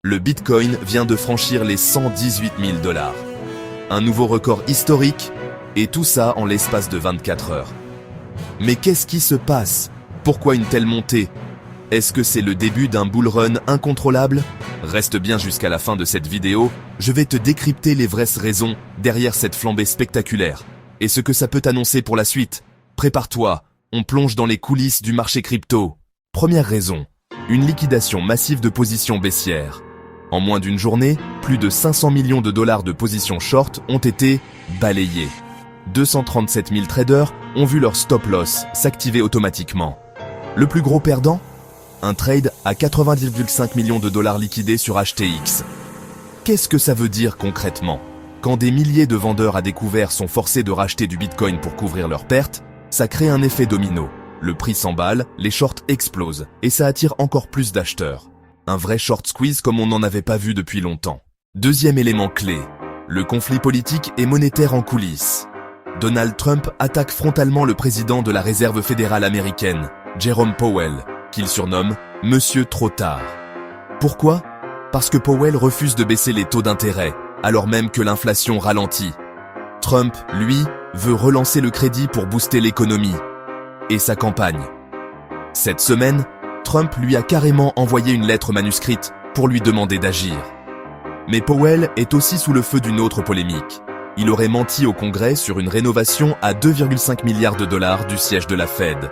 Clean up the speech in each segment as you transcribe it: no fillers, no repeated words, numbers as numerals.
Le Bitcoin vient de franchir les 118 000 $. Un nouveau record historique, et tout ça en l'espace de 24 heures. Mais qu'est-ce qui se passe? Pourquoi une telle montée? Est-ce que c'est le début d'un bull run incontrôlable? Reste bien jusqu'à la fin de cette vidéo, je vais te décrypter les vraies raisons derrière cette flambée spectaculaire, et ce que ça peut annoncer pour la suite. Prépare-toi, on plonge dans les coulisses du marché crypto. Première raison, une liquidation massive de positions baissières. En moins d'une journée, plus de 500 millions de dollars de positions short ont été balayés. 237 000 traders ont vu leur stop loss s'activer automatiquement. Le plus gros perdant? Un trade à 80,5 millions de dollars liquidés sur HTX. Qu'est-ce que ça veut dire concrètement? Quand des milliers de vendeurs à découvert sont forcés de racheter du Bitcoin pour couvrir leurs pertes, ça crée un effet domino. Le prix s'emballe, les shorts explosent, et ça attire encore plus d'acheteurs. Un vrai short squeeze comme on n'en avait pas vu depuis longtemps. Deuxième élément clé, le conflit politique et monétaire en coulisses. Donald Trump attaque frontalement le président de la Réserve fédérale américaine, Jerome Powell, qu'il surnomme « Monsieur trop tard ». Pourquoi? Parce que Powell refuse de baisser les taux d'intérêt, alors même que l'inflation ralentit. Trump, lui, veut relancer le crédit pour booster l'économie et sa campagne. Cette semaine, Trump lui a carrément envoyé une lettre manuscrite pour lui demander d'agir. Mais Powell est aussi sous le feu d'une autre polémique. Il aurait menti au Congrès sur une rénovation à 2,5 milliards de dollars du siège de la Fed.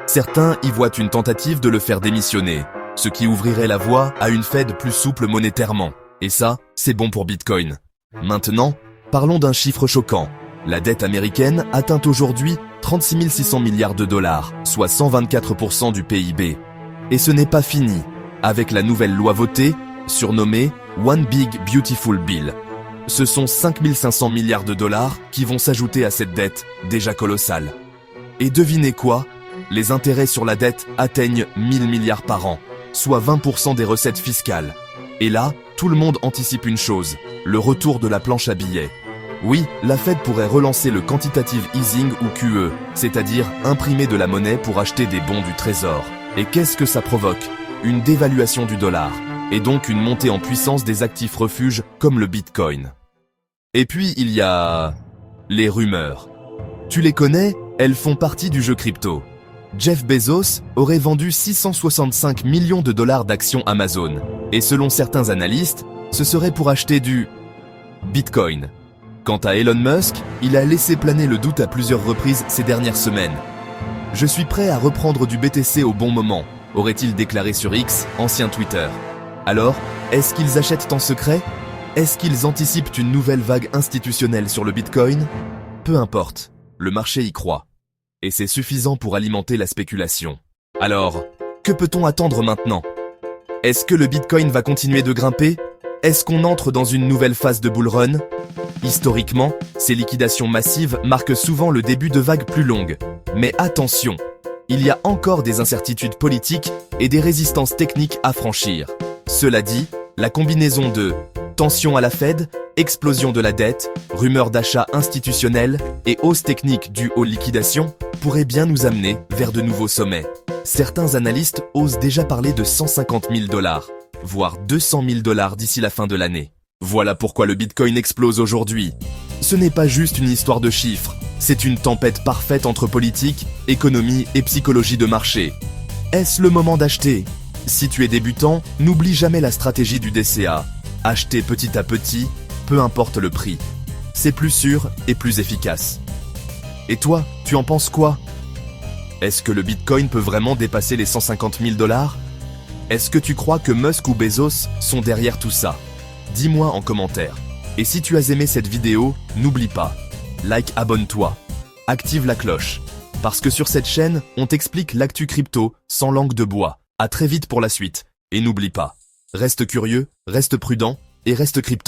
Certains y voient une tentative de le faire démissionner, ce qui ouvrirait la voie à une Fed plus souple monétairement. Et ça, c'est bon pour Bitcoin. Maintenant, parlons d'un chiffre choquant. La dette américaine atteint aujourd'hui 36 600 milliards de dollars, soit 124% du PIB. Et ce n'est pas fini, avec la nouvelle loi votée, surnommée One Big Beautiful Bill. Ce sont 5 500 milliards de dollars qui vont s'ajouter à cette dette déjà colossale. Et devinez quoi? Les intérêts sur la dette atteignent 1000 milliards par an, soit 20% des recettes fiscales. Et là, tout le monde anticipe une chose, le retour de la planche à billets. Oui, la Fed pourrait relancer le quantitative easing ou QE, c'est-à-dire imprimer de la monnaie pour acheter des bons du trésor. Et qu'est-ce que ça provoque? Une dévaluation du dollar, et donc une montée en puissance des actifs refuges comme le Bitcoin. Et puis il y a... les rumeurs. Tu les connais? Elles font partie du jeu crypto. Jeff Bezos aurait vendu 665 millions de dollars d'actions Amazon, et selon certains analystes, ce serait pour acheter du Bitcoin. Quant à Elon Musk, il a laissé planer le doute à plusieurs reprises ces dernières semaines. « Je suis prêt à reprendre du BTC au bon moment », aurait-il déclaré sur X, ancien Twitter. Alors, est-ce qu'ils achètent en secret? Est-ce qu'ils anticipent une nouvelle vague institutionnelle sur le Bitcoin? Peu importe, le marché y croit. Et c'est suffisant pour alimenter la spéculation. Alors, que peut-on attendre maintenant? Est-ce que le Bitcoin va continuer de grimper? Est-ce qu'on entre dans une nouvelle phase de bull run? Historiquement, ces liquidations massives marquent souvent le début de vagues plus longues. Mais attention, il y a encore des incertitudes politiques et des résistances techniques à franchir. Cela dit, la combinaison de tension à la Fed, explosion de la dette, rumeurs d'achat institutionnels et hausse technique due aux liquidations pourrait bien nous amener vers de nouveaux sommets. Certains analystes osent déjà parler de 150 000 $, voire 200 000 $ d'ici la fin de l'année. Voilà pourquoi le Bitcoin explose aujourd'hui. Ce n'est pas juste une histoire de chiffres, c'est une tempête parfaite entre politique, économie et psychologie de marché. Est-ce le moment d'acheter? Si tu es débutant, n'oublie jamais la stratégie du DCA. Acheter petit à petit, peu importe le prix. C'est plus sûr et plus efficace. Et toi, tu en penses quoi? Est-ce que le Bitcoin peut vraiment dépasser les 150 000 $? Est-ce que tu crois que Musk ou Bezos sont derrière tout ça? Dis-moi en commentaire. Et si tu as aimé cette vidéo, n'oublie pas, like, abonne-toi, active la cloche. Parce que sur cette chaîne, on t'explique l'actu crypto sans langue de bois. À très vite pour la suite. Et n'oublie pas, reste curieux, reste prudent et reste crypto.